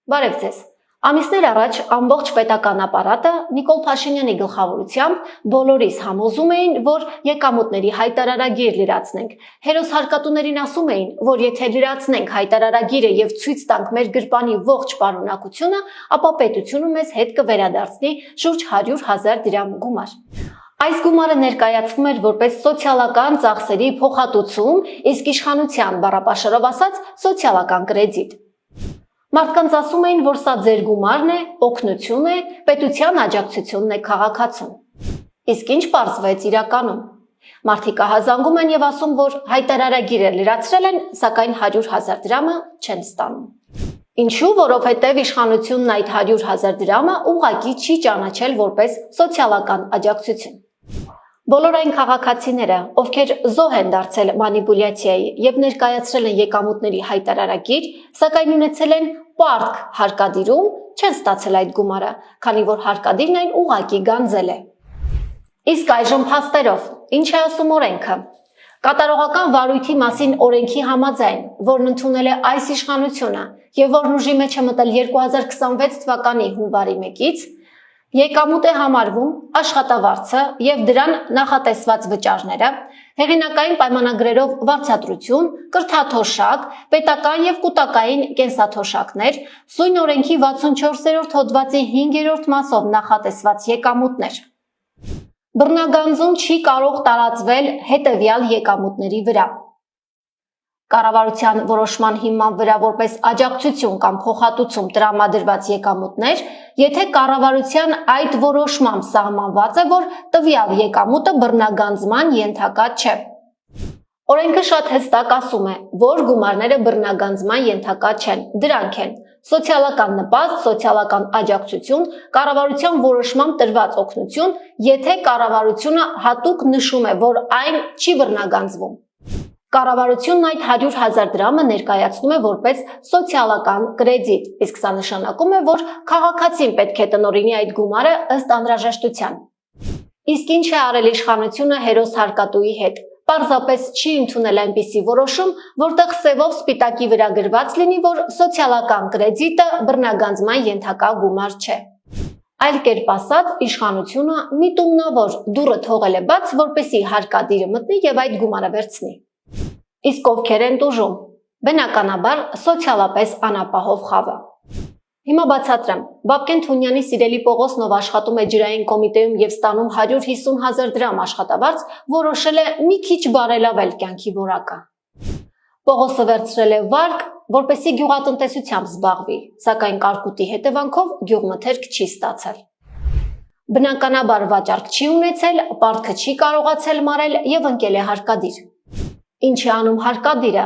Բարև ձեզ։ Ամիսներ առաջ ամբողջ պետական ապարատը Նիկոլ Փաշինյանի գլխավորությամբ բոլորիս համոզում էին, որ եկամուտների հայտարարագիր լրացնենք։ Հերոս հարկատուներին ասում էին, որ եթե լրացնենք հայտարարագիրը եւ ցույց տանք մեր գրպանի ողջ պարունակությունը, ապա պետությունը մեզ հետ կվերադարձնի շուրջ 100,000 դրամ գումար։ Այս գումարը ներկայացվում էր որպես սոցիալական ծախսերի փոխհատուցում, իսկ իշխանության բառապաշարով ասած սոցիալական կրեդիտ։ Մարդկանց ասում էին, որ սա ձեր գումարն է, օգնություն է, պետության աջակցությունն է քաղաքացուն։ Իսկ ինչ պարզվեց իրականում։ Մարդիկ ահազանգում են եւ ասում, որ հայտարարագիրը լրացրել են, սակայն 100,000 դրամը չեն ստանում։ Ինչու, որովհետև իշխանությունն այդ 100,000 դրամը ուղղակի չի ճանաչել որպես սոցիալական աջակցություն։ Բոլոր այն քաղաքացիները, ովքեր զոհ են դարձել մանիպուլյացիայի եւ ներկայացրել են եկամուտների հայտարարագիր, սակայն ունեցել են պարտք հարկադիրում, չեն ստացել այդ գումարը, քանի որ հարկադիրն այն ուղղակի գանձել է։ Իսկ այժմ փաստերով, ինչ է ասում օրենքը։ Կատարողական վարույթի մասին օրենքի համաձայն, որն ընդունել է այս իշխանությունը եւ որն ուժի մեջ է մտել 2026 թվականի հունվարի 1-ից, եկամուտ է համարվում աշխատավարձը եւ դրան նախատեսված վճարները, հեղինակային պայմանագրերով վարձատրություն, կրթաթոշակ, պետական եւ կուտակային կենսաթոշակներ, սույն օրենքի 64-րդ հոդվածի 5-րդ մասով նախատեսված եկամուտներ։ Բռնագանձում չի կարող տարածվել հետևյալ եկամուտների վրա. Կառավարության որոշման հիման վրա որպես աջակցություն կամ փոխհատուցում տրամադրված եկամուտներ, եթե կառավարության այդ որոշմամբ սահմանված է, որ տվյալ եկամուտը բռնագանձման ենթակա չէ։ Օրենքը շատ հստակ ասում է, որ գումարները բռնագանձման ենթակա չեն, դրանք են սոցիալական նպաստ, սոցիալական աջակցություն, կառավարության որոշմամբ տրված օգնություն, եթե կառավարությունը հատուկ նշում է, որ այն չի բռնագանձվում։ Կառավարությունն այդ 100,000 դրամը ներկայացնում է որպես սոցիալական կրեդիտ, իսկ սա նշանակում է, որ քաղաքացին պետք է տնօրինի այդ գումարը ըստ անհրաժեշտության։ Իսկ ինչ է արել իշխանությունը հերոս հարկատուի հետ։ Պարզապես չի ընդունել այնպիսի որոշում, որտեղ սևով սպիտակի վրա գրված լինի, որ սոցիալական կրեդիտը բռնագանձման ենթակա գումար չէ։ Այլ կերպ ասած, իշխանությունը միտումնավոր դուռը թողել է բաց, որպեսզի հարկադիրը մտնի եւ այդ գումարը վերցնի։ Իսկ ովքեր են տուժում։ Բնականաբար սոցիալապես անապահով խավը։ Հիմա բացատրեմ, Բաբկեն Թունյանի սիրելի Պողոսն, ով աշխատում է ջրային կոմիտեում եւ ստանում 150,000 դրամ աշխատավարձ, որոշել է մի քիչ բարելավել կյանքի որակը։ Պողոսը վերցրել է վարկ, որպեսզի գյուղատնտեսությամբ զբաղվի, սակայն կարկուտի հետևանքով գյուղմթերք չի ստացել։ Բնականաբար վաճառք չի ունեցել, պարտքը չի կարողացել մարել եւ ընկել է հարկադիր։ Ինչ է անում հարկադիրը։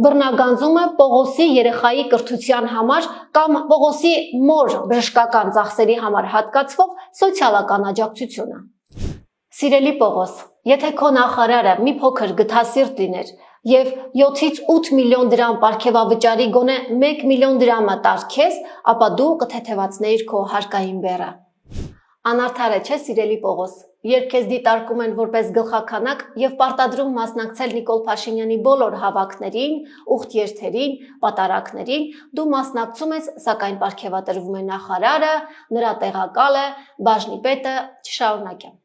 Բռնագանձում է Պողոսի երեխայի կրթության համար կամ Պողոսի մոր բժշկական ծախսերի համար հատկացվող սոցիալական աջակցությունը։ Սիրելի Պողոս, եթե քո նախարարը մի փոքր գթասիրտ լիներ եւ 7-ից 8 միլիոն դրամ պարգևավճարի գոնե 1 միլիոն դրամը տար քեզ, ապա դու կթեթևացնեիր քո հարկային բեռը։ Անարդար է, չէ, սիրելի Պողոս, երբ քեզ դիտարկում են որպես գլխաքանակ եւ պարտադրում մասնակցել Նիկոլ Փաշինյանի բոլոր հավաքներին, ուխտերթերին, պատարակներին, դու մասնակցում ես, սակայն պարգևատրվում է նախարարը, նրա տեղակալը, բաժնի պետը, չշարունակեմ։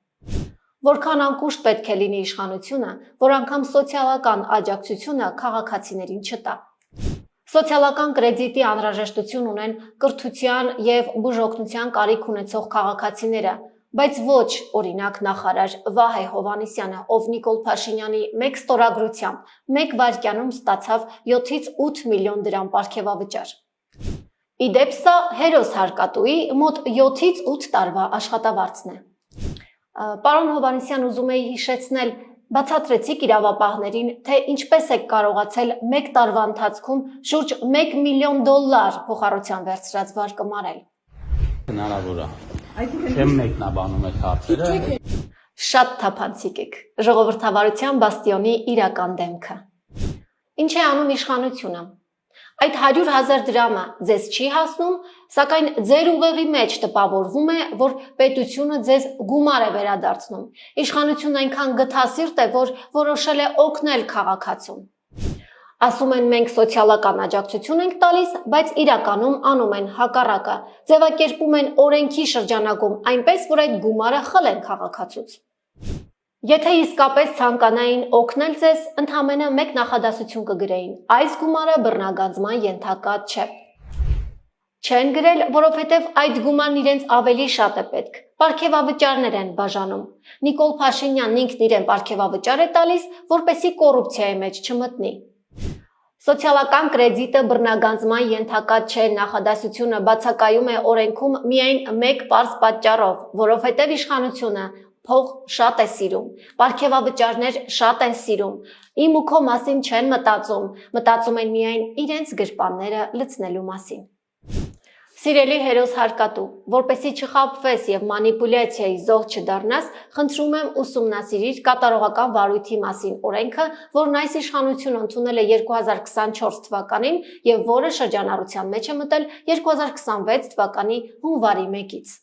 Որքան անկուշտ պետք է լինի իշխանությունը, որ անգամ սոցիալական աջակցությունը քաղաքացիներին չտա։ Սոցիալական կրեդիտի անհրաժեշտություն ունեն կրթության եւ բուժօգնության կարիք ունեցող քաղաքացիները, բայց ոչ օրինակ նախարար Վահե Հովհաննիսյանը, ով Նիկոլ Փաշինյանի մեկ ստորագրությամբ մեկ վայրկյանում ստացավ 7-ից 8 միլիոն դրամ պարգևավճար։ Իդեպ սա հերոս հարկատուի մոտ 7-ից 8 տարվա աշխատավարձն է։ Պարոն Հովհաննիսյան, ուզում էի հիշեցնել, բացատրեցիք իրավապահներին, թե ինչպես եք կարողացել մեկ տարվա ընթացքում շուրջ 1 միլիոն դոլար փոխառության վերցրած վարկը մարել։ Հնարավոր է։ Չեմ մեկնաբանում այդ հարցերը։ Շատ թափանցիկ եք։ Ժողովրդավարության բաստիոնի իրական դեմքը։ Ինչ է անում իշխանությունը։ Այդ 100,000 դրամը ձեզ չի հասնում, սակայն ձեր ուղեղի մեջ տպավորվում է, որ պետությունը ձեզ գումար է վերադարձնում։ Իշխանությունն այնքան գթասիրտ է, որ որոշել է օգնել քաղաքացուն։ Ասում են մենք սոցիալական աջակցություն ենք տալիս, բայց իրականում անում են հակառակը, ձևակերպում են օրենքի շրջանակում այնպես, որ այդ գումարը խլեն քաղաքացուց։ Եթե իսկապես ցանկանային օգնել ձեզ, ընդամենը մեկ նախադասություն կգրեին. այս գումարը բռնագանձման ենթակա չէ։ Չեն գրել, որովհետև այդ գումարն իրենց ավելի շատ է պետք։ Պարգևավճարներ են բաժանում։ Նիկոլ Փաշինյանն ինքն իրեն պարգևավճար է տալիս, որպեսզի կոռուպցիայի մեջ չմտնի։ Սոցիալական կրեդիտը բռնագանձման ենթակա չէ նախադասությունը բացակայում է օրենքում միայն մեկ պարզ պատճառով, որովհետև իշխանությունը փող շատ է սիրում, պարգևավճարներ շատ են սիրում, իմ ու քո մասին չեն մտածում են միայն իրենց գրպանները լցնելու մասին։ Սիրելի հերոս հարկատու, որպեսզի չխաբվես եւ մանիպուլյացիայի զոհ չդառնաս, խնդրում եմ ուսումնասիրիր կատարողական վարույթի մասին օրենքը, որն այս իշխանությունը ընդունել է 2024 թվականին եւ որը շրջանառության մեջ է մտել 2026 թվականի հունվարի 1-ից։